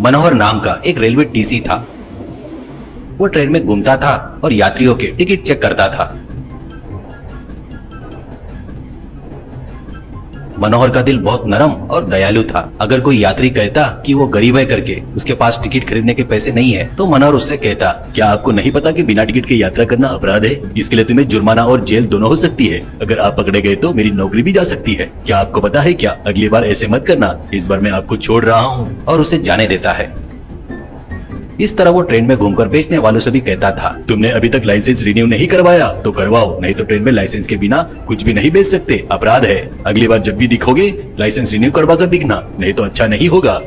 मनोहर नाम का एक रेलवे टीसी था। वो ट्रेन में घूमता था और यात्रियों के टिकट चेक करता था। मनोहर का दिल बहुत नरम और दयालु था। अगर कोई यात्री कहता कि वो गरीब है करके उसके पास टिकट खरीदने के पैसे नहीं है, तो मनोहर उससे कहता, क्या आपको नहीं पता कि बिना टिकट के यात्रा करना अपराध है? इसके लिए तुम्हें जुर्माना और जेल दोनों हो सकती है। अगर आप पकड़े गए तो मेरी नौकरी भी जा सकती है। क्या आपको पता है क्या? अगली बार ऐसे मत करना, इस बार मैं आपको छोड़ रहा हूँ। और उसे जाने देता है। इस तरह वो ट्रेन में घूमकर बेचने वालों से भी कहता था, तुमने अभी तक लाइसेंस रिन्यू नहीं करवाया तो करवाओ, नहीं तो ट्रेन में लाइसेंस के बिना कुछ भी नहीं बेच सकते, अपराध है। अगली बार जब भी दिखोगे लाइसेंस रिन्यू करवा कर दिखना, नहीं तो अच्छा नहीं होगा।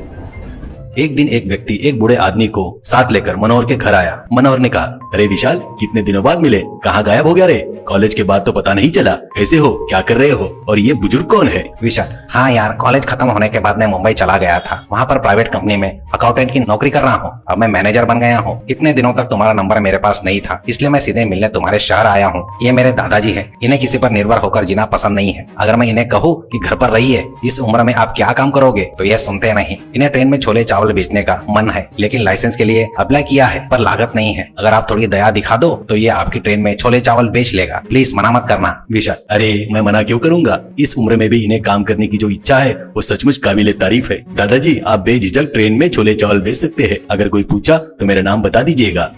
एक दिन एक व्यक्ति एक बूढ़े आदमी को साथ लेकर मनोहर के घर आया। मनोहर ने कहा, अरे विशाल, कितने दिनों बाद मिले, कहाँ गायब हो गया रे? कॉलेज के बाद तो पता नहीं चला, कैसे हो, क्या कर रहे हो? और ये बुजुर्ग कौन है? विशाल, हाँ यार, कॉलेज खत्म होने के बाद मैं मुंबई चला गया था। वहाँ पर प्राइवेट कंपनी में अकाउंटेंट की नौकरी कर रहा हूँ। अब मैं मैनेजर बन गया हूँ। इतने दिनों तक तुम्हारा नंबर मेरे पास नहीं था, इसलिए मैं सीधे मिलने तुम्हारे शहर आया हूँ। ये मेरे दादाजी है, इन्हें किसी पर निर्भर होकर जीना पसंद नहीं है। अगर मैं इन्हें कहूँ कि घर पर रहिए, इस उम्र में आप क्या काम करोगे, तो ये सुनते नहीं। इन्हें ट्रेन में छोले चावल बेचने का मन है, लेकिन लाइसेंस के लिए अप्लाई किया है पर लागत नहीं है। अगर आप थोड़ी दया दिखा दो तो ये आपकी ट्रेन में छोले चावल बेच लेगा। प्लीज मना मत करना। विशाल, अरे मैं मना क्यों करूंगा? इस उम्र में भी इन्हें काम करने की जो इच्छा है वो सचमुच काबिले तारीफ है। दादाजी, आप बेझिझक ट्रेन में छोले चावल बेच सकते हैं। अगर कोई पूछा तो मेरा नाम बता दीजिएगा।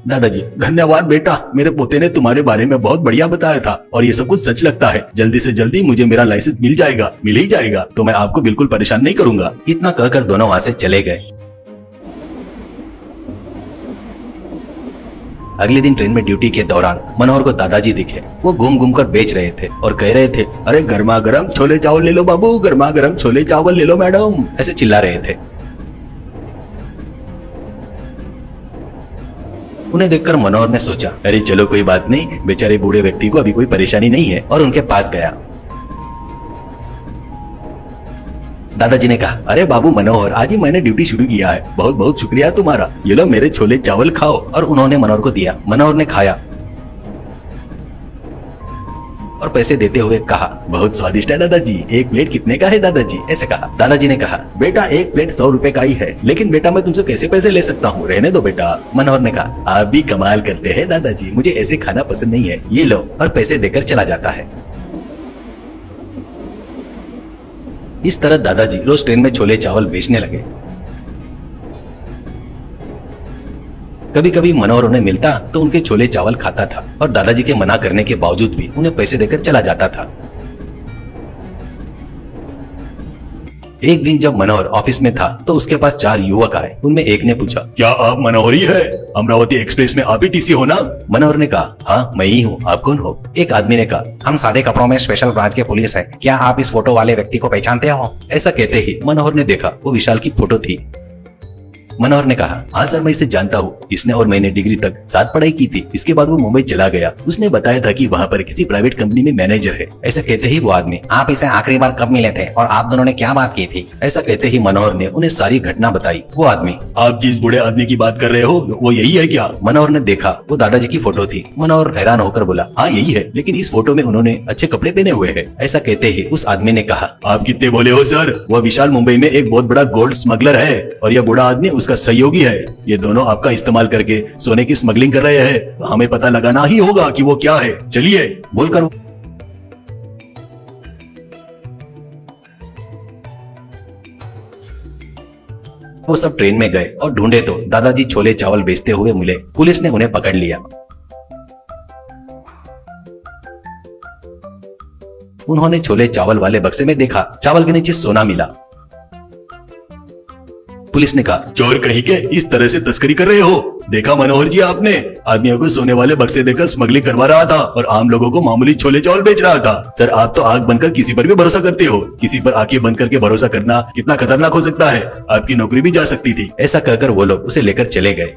दादाजी, धन्यवाद बेटा, मेरे पोते ने तुम्हारे बारे में बहुत बढ़िया बताया था और ये सब कुछ सच लगता है। जल्दी से जल्दी मुझे मेरा लाइसेंस मिल जाएगा, मिल ही जाएगा, तो मैं आपको बिल्कुल परेशान नहीं करूंगा। इतना कहकर दोनों वहां से चले गए। अगले दिन ट्रेन में ड्यूटी के दौरान मनोहर को दादाजी दिखे। वो घूम घूम कर बेच रहे थे और कह रहे थे, अरे गर्मा गर्म छोले चावल ले लो बाबू, गर्मा गर्म छोले चावल ले लो मैडम, ऐसे चिल्ला रहे थे। उन्हें देखकर मनोहर ने सोचा, अरे चलो कोई बात नहीं, बेचारे बूढ़े व्यक्ति को अभी कोई परेशानी नहीं है, और उनके पास गया। दादाजी ने कहा, अरे बाबू मनोहर, आज ही मैंने ड्यूटी शुरू किया है, बहुत बहुत शुक्रिया तुम्हारा, ये लो मेरे छोले चावल खाओ। और उन्होंने मनोहर को दिया। मनोहर ने खाया और पैसे देते हुए कहा, बहुत स्वादिष्ट है दादाजी, एक प्लेट कितने का है दादाजी? ऐसे कहा। दादाजी ने कहा, बेटा एक प्लेट 100 रुपए का ही है, लेकिन बेटा मैं तुमसे कैसे पैसे ले सकता हूँ, रहने दो बेटा। मनोहर ने कहा, आप भी कमाल करते हैं दादाजी, मुझे ऐसे खाना पसंद नहीं है, ये लो, और पैसे देकर चला जाता है। इस तरह दादाजी रोज ट्रेन में छोले चावल बेचने लगे। कभी कभी मनोहर उन्हें मिलता तो उनके छोले चावल खाता था और दादाजी के मना करने के बावजूद भी उन्हें पैसे देकर चला जाता था। एक दिन जब मनोहर ऑफिस में था तो उसके पास 4 युवक आए। उनमें एक ने पूछा, क्या आप मनोहर ही है? अमरावती एक्सप्रेस में आप ही टीसी हो ना? मनोहर ने कहा, हाँ मैं ही हूँ, आप कौन हो? एक आदमी ने कहा, हम सादे कपड़ों में स्पेशल ब्रांच के पुलिस हैं, क्या आप इस फोटो वाले व्यक्ति को पहचानते हो? ऐसा कहते ही मनोहर ने देखा वो विशाल की फोटो थी। मनोहर ने कहा, हाँ सर मैं इसे जानता हूँ, इसने और मैंने डिग्री तक साथ पढ़ाई की थी। इसके बाद वो मुंबई चला गया। उसने बताया था कि वहाँ पर किसी प्राइवेट कंपनी में मैनेजर है। ऐसा कहते ही वो आदमी, आप इसे आखिरी बार कब मिले थे और आप दोनों ने क्या बात की थी? ऐसा कहते ही मनोहर ने उन्हें सारी घटना बताई। वो आदमी, आप जिस बूढ़े आदमी की बात कर रहे हो वो यही है क्या? मनोहर ने देखा वो दादाजी की फोटो थी। मनोहर हैरान होकर बोला, हाँ यही है, लेकिन इस फोटो में उन्होंने अच्छे कपड़े पहने हुए है। ऐसा कहते ही उस आदमी ने कहा, आप कितने बोले हो सर? वह विशाल मुंबई में एक बहुत बड़ा गोल्ड स्मगलर है और यह बूढ़ा आदमी उसका सहयोगी है। ये दोनों आपका इस्तेमाल करके सोने की स्मगलिंग कर रहे हैं, तो हमें पता लगाना ही होगा कि वो क्या है। चलिए, बोलकर वो सब ट्रेन में गए और ढूंढे तो दादाजी छोले चावल बेचते हुए मिले। पुलिस ने उन्हें पकड़ लिया। उन्होंने छोले चावल वाले बक्से में देखा, चावल के नीचे सोना मिला। पुलिस ने कहा, चोर कहीं के, इस तरह से तस्करी कर रहे हो? देखा मनोहर जी, आपने आदमियों को सोने वाले बक्से देकर स्मगलिंग करवा रहा था और आम लोगों को मामूली छोले चावल बेच रहा था। सर आप तो आंख बनकर किसी पर भी भरोसा करते हो। किसी पर आंखें बंद करके भरोसा करना कितना खतरनाक हो सकता है, आपकी नौकरी भी जा सकती थी। ऐसा कहकर वो लोग उसे लेकर चले गए।